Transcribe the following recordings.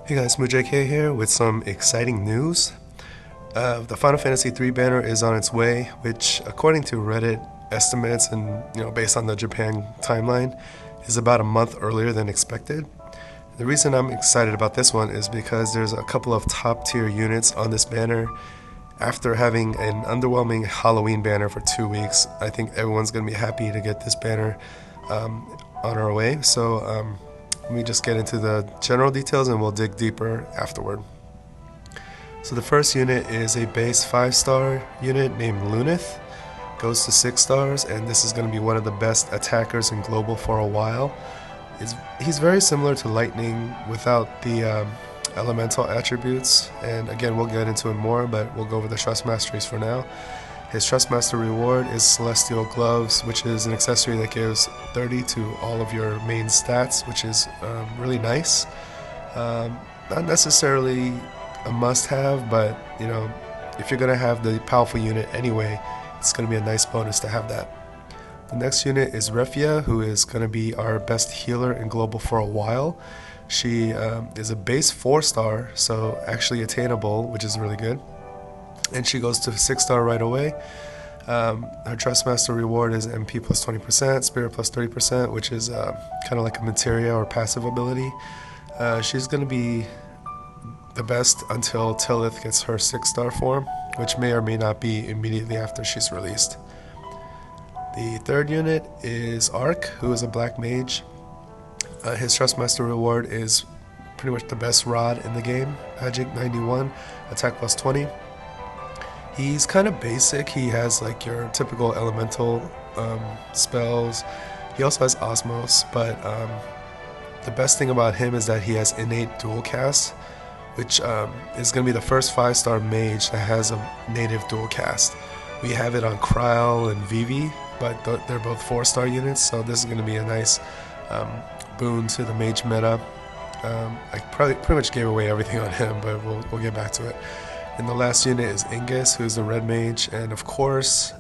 Hey guys, MuJK here with some exciting news. The Final Fantasy 3 banner is on its way, which, according to Reddit estimates and based on the Japan timeline, is about a month earlier than expected. The reason I'm excited about this one is because there's a couple of top tier units on this banner. After having an underwhelming Halloween banner for 2 weeks, I think everyone's going to be happy to get this banner on our way. So let me just get into the general details and we'll dig deeper afterward. So the first unit is a base 5-star unit named Luneth. Goes to 6 stars, and this is going to be one of the best attackers in global for a while. He's very similar to Lightning without the elemental attributes, and again we'll get into it more, but we'll go over the Trust Masteries for now. His Trust Master reward is Celestial Gloves, which is an accessory that gives 30 to all of your main stats, which is really nice. Not necessarily a must-have, but if you're going to have the powerful unit anyway, it's going to be a nice bonus to have that. The next unit is Refia, who is going to be our best healer in global for a while. She is a base 4-star, so actually attainable, which is really good. And she goes to 6-star right away. Her Trust Master reward is MP plus 20%, Spirit plus 30%, which is kind of like a materia or passive ability. She's going to be the best until Lilith gets her 6-star form, which may or may not be immediately after she's released. The third unit is Ark, who is a black mage. His Trust Master reward is pretty much the best rod in the game, Magic 91, Attack plus 20. He's kind of basic. He has like your typical elemental spells. He also has Osmos, but the best thing about him is that he has innate dual cast, which is going to be the first 5-star mage that has a native dual cast. We have it on Kryl and Vivi, but they're both 4-star units, so this is going to be a nice boon to the mage meta. I pretty much gave away everything on him, but we'll get back to it. And the last unit is Ingus, who's the red mage, and of course,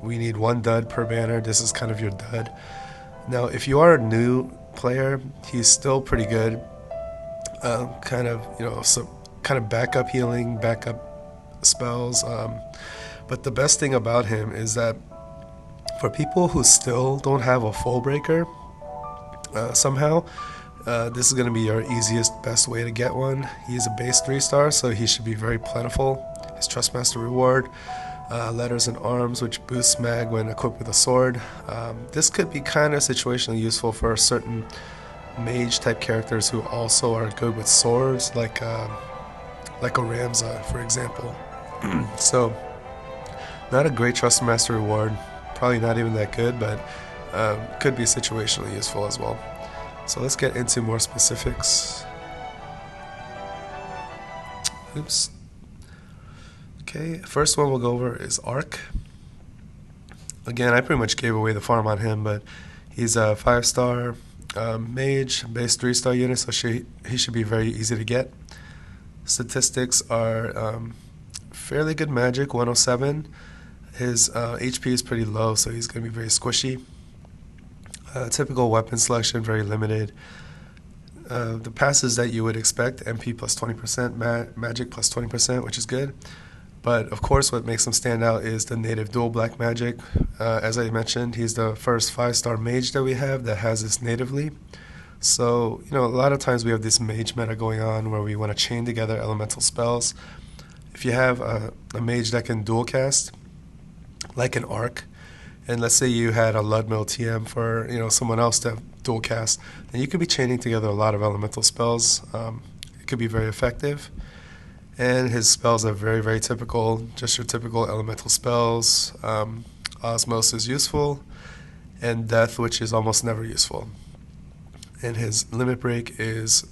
we need 1 dud per banner. This is kind of your dud. Now, if you are a new player, he's still pretty good. Kind of backup healing, backup spells. But the best thing about him is that for people who still don't have a full breaker, somehow, this is going to be your easiest, best way to get one. He's a base 3-star, so he should be very plentiful. His Trust Master reward, Letters and Arms, which boosts mag when equipped with a sword. This could be kind of situationally useful for certain mage type characters who also are good with swords, like a Ramza, for example. So, not a great Trust Master reward, probably not even that good, but could be situationally useful as well. So let's get into more specifics. Oops. Okay, first one we'll go over is Ark. Again, I pretty much gave away the farm on him, but he's a 5-star mage, base 3-star unit, so he should be very easy to get. Statistics are fairly good magic, 107. His HP is pretty low, so he's going to be very squishy. Typical weapon selection, very limited. The passes that you would expect, MP plus 20%, Magic plus 20%, which is good. But of course what makes him stand out is the native dual black magic. As I mentioned, he's the first 5-star mage that we have that has this natively. So, a lot of times we have this mage meta going on where we want to chain together elemental spells. If you have a mage that can dual cast, like an Ark, and let's say you had a Ludmill TM for someone else to dual cast, then you could be chaining together a lot of elemental spells. It could be very effective. And his spells are very, very typical, just your typical elemental spells. Osmos is useful, and Death, which is almost never useful. And his limit break is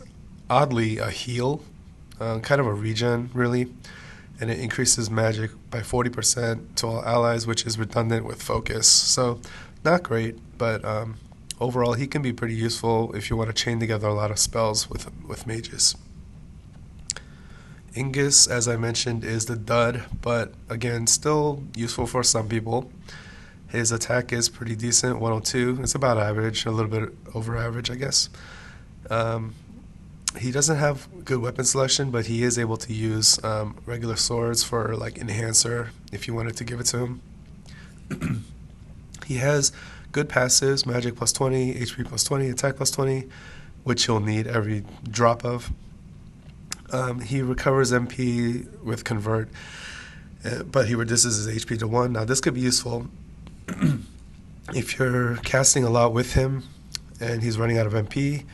oddly a heal, kind of a regen, really. And it increases magic by 40% to all allies, which is redundant with focus. So, not great, but overall he can be pretty useful if you want to chain together a lot of spells with mages. Ingus, as I mentioned, is the dud, but again, still useful for some people. His attack is pretty decent, 102. It's about average, a little bit over average, I guess. He doesn't have good weapon selection, but he is able to use regular swords for like enhancer if you wanted to give it to him. He has good passives: magic plus 20, HP plus 20, attack plus 20, which he'll need every drop of. He recovers MP with convert, but he reduces his HP to 1. Now this could be useful if you're casting a lot with him and he's running out of MP,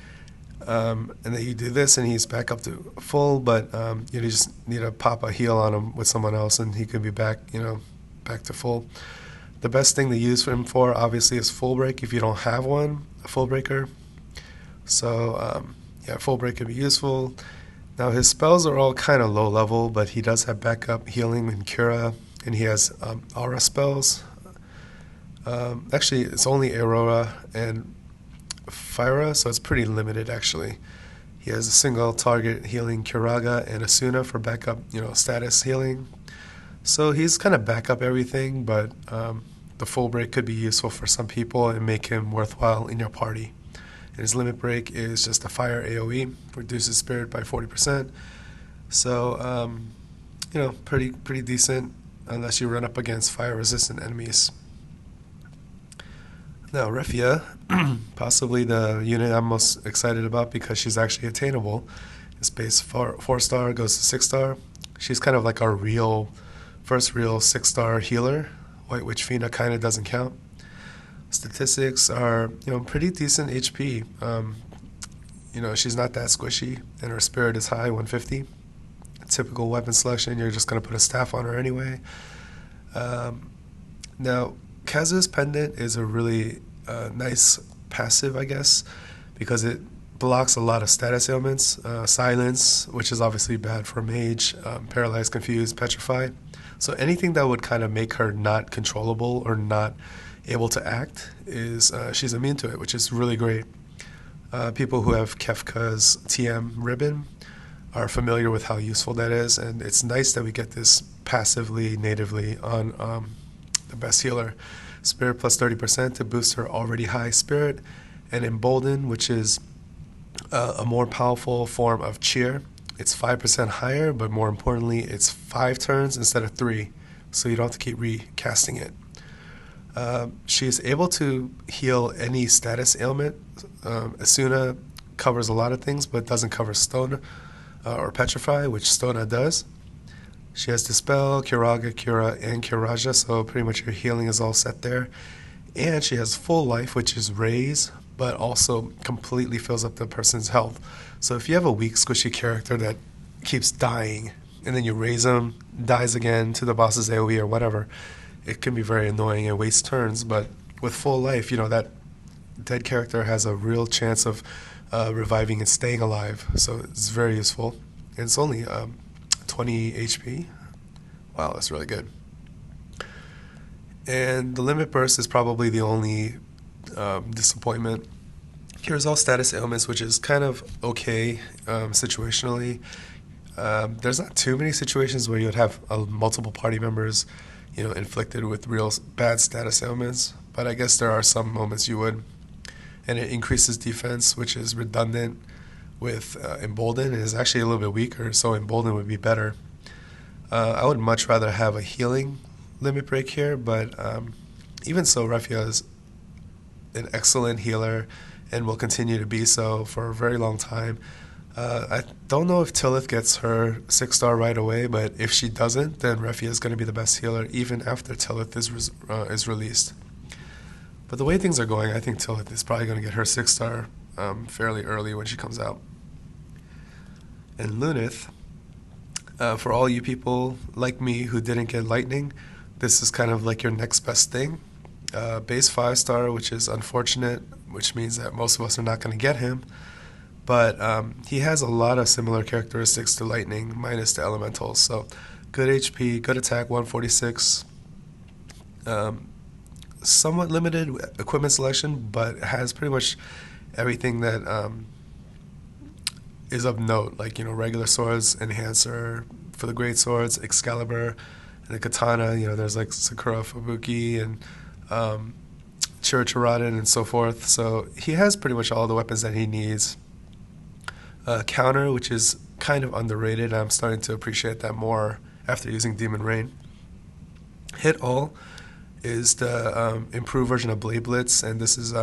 and then you do this and he's back up to full, but you just need to pop a heal on him with someone else and he could be back, back to full. The best thing to use him for, obviously, is full break if you don't have one, a full breaker. So, yeah, full break could be useful. Now, his spells are all kind of low level, but he does have backup healing and cura, and he has aura spells. Actually, it's only Aurora and Fyra, so it's pretty limited, actually. He has a single target healing Curaga and Asuna for backup, status healing. So he's kind of backup everything, but the full break could be useful for some people and make him worthwhile in your party. And his limit break is just a fire AoE, reduces spirit by 40%. So, pretty decent unless you run up against fire resistant enemies. Now, Refia, possibly the unit I'm most excited about because she's actually attainable. It's base 4-star, goes to 6-star. She's kind of like our first real 6-star healer. White Witch Fina kind of doesn't count. Statistics are, pretty decent HP. She's not that squishy, and her spirit is high, 150. Typical weapon selection, you're just going to put a staff on her anyway. Now, Kazu's Pendant is a really nice passive, I guess, because it blocks a lot of status ailments. Silence, which is obviously bad for mage, paralyzed, confused, petrified. So anything that would kind of make her not controllable or not able to act is she's immune to it, which is really great. People who have Kefka's TM ribbon are familiar with how useful that is, and it's nice that we get this passively, natively on the best healer. Spirit plus 30% to boost her already high spirit, and Embolden, which is a more powerful form of cheer. It's 5% higher, but more importantly, it's 5 turns instead of 3, so you don't have to keep recasting it. She is able to heal any status ailment. Asuna covers a lot of things, but doesn't cover Stone or Petrify, which Stona does. She has Dispel, Curaga, Cura, and Curaja, so pretty much your healing is all set there. And she has Full Life, which is Raise, but also completely fills up the person's health. So if you have a weak, squishy character that keeps dying, and then you raise them, dies again to the boss's AoE or whatever, it can be very annoying and waste turns. But with Full Life, that dead character has a real chance of reviving and staying alive. So it's very useful. And it's only 20 HP. Wow, that's really good. And the Limit Burst is probably the only disappointment. Cures all status ailments, which is kind of okay situationally. There's not too many situations where you would have multiple party members, inflicted with real bad status ailments. But I guess there are some moments you would. And it increases defense, which is redundant with Embolden. It is actually a little bit weaker, so Embolden would be better. I would much rather have a healing limit break here, but even so, Refia is an excellent healer and will continue to be so for a very long time. I don't know if Tillith gets her 6-star right away, but if she doesn't, then Refia is going to be the best healer even after Tillith is released. But the way things are going, I think Tillith is probably going to get her 6-star fairly early when she comes out. And Luneth, for all you people like me who didn't get Lightning, this is kind of like your next best thing. Base 5-star, which is unfortunate, which means that most of us are not going to get him. But he has a lot of similar characteristics to Lightning, minus the elementals. So good HP, good attack, 146. Somewhat limited equipment selection, but has pretty much everything that is of note, like regular swords, enhancer for the great swords, Excalibur, and the katana. There's like Sakura Fubuki and Chirachiraden and so forth. So he has pretty much all the weapons that he needs. Counter, which is kind of underrated. I'm starting to appreciate that more after using Demon Rain. Hit All is the improved version of Blade Blitz, and this is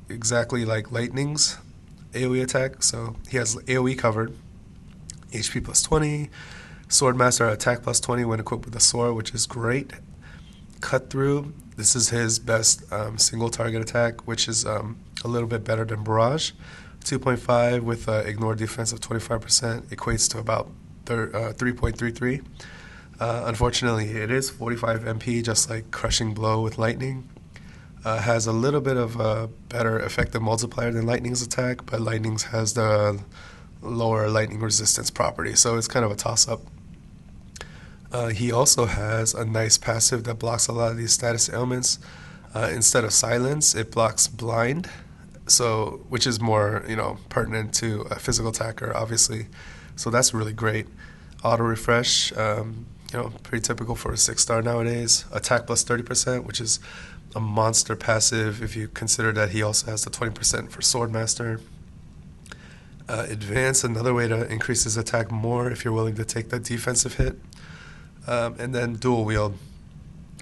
exactly like Lightning's AoE attack. So he has AoE covered, HP plus 20, Swordmaster attack plus 20 when equipped with a sword, which is great. Cut Through, this is his best single target attack, which is a little bit better than Barrage. 2.5 with ignore defense of 25% equates to about 3.33. Unfortunately, it is 45 MP, just like Crushing Blow with Lightning. Has a little bit of a better effective multiplier than Lightning's attack, but Lightning's has the lower lightning resistance property, so it's kind of a toss-up. He also has a nice passive that blocks a lot of these status ailments. Instead of Silence, it blocks Blind, so which is more pertinent to a physical attacker, obviously. So that's really great. Auto refresh, pretty typical for a 6-star nowadays. Attack plus 30%, which is a monster passive if you consider that he also has the 20% for Swordmaster. Advance, another way to increase his attack more if you're willing to take that defensive hit. And then Dual Wield,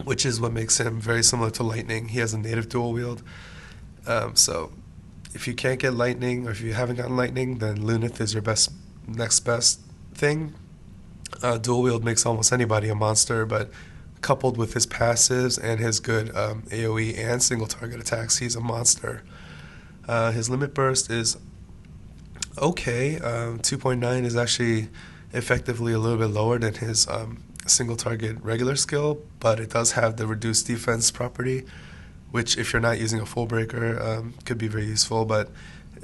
which is what makes him very similar to Lightning. He has a native Dual Wield. So if you can't get Lightning, or if you haven't gotten Lightning, then Luneth is your next best thing. Dual Wield makes almost anybody a monster, but coupled with his passives and his good AoE and single target attacks, he's a monster. His limit burst is okay. 2.9 is actually effectively a little bit lower than his single target regular skill, but it does have the reduced defense property, which if you're not using a full breaker could be very useful, but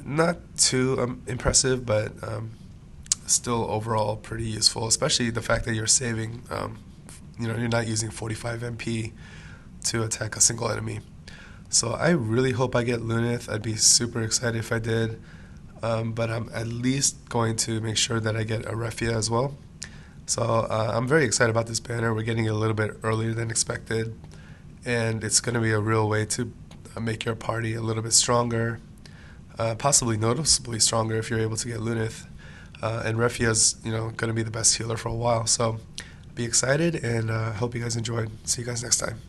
not too impressive, but still overall pretty useful, especially the fact that you're saving, you're not using 45 MP to attack a single enemy. So I really hope I get Luneth. I'd be super excited if I did, but I'm at least going to make sure that I get a Refia as well. So I'm very excited about this banner. We're getting it a little bit earlier than expected, and it's going to be a real way to make your party a little bit stronger, possibly noticeably stronger if you're able to get Luneth. And Refia's going to be the best healer for a while. So be excited, and hope you guys enjoyed. See you guys next time.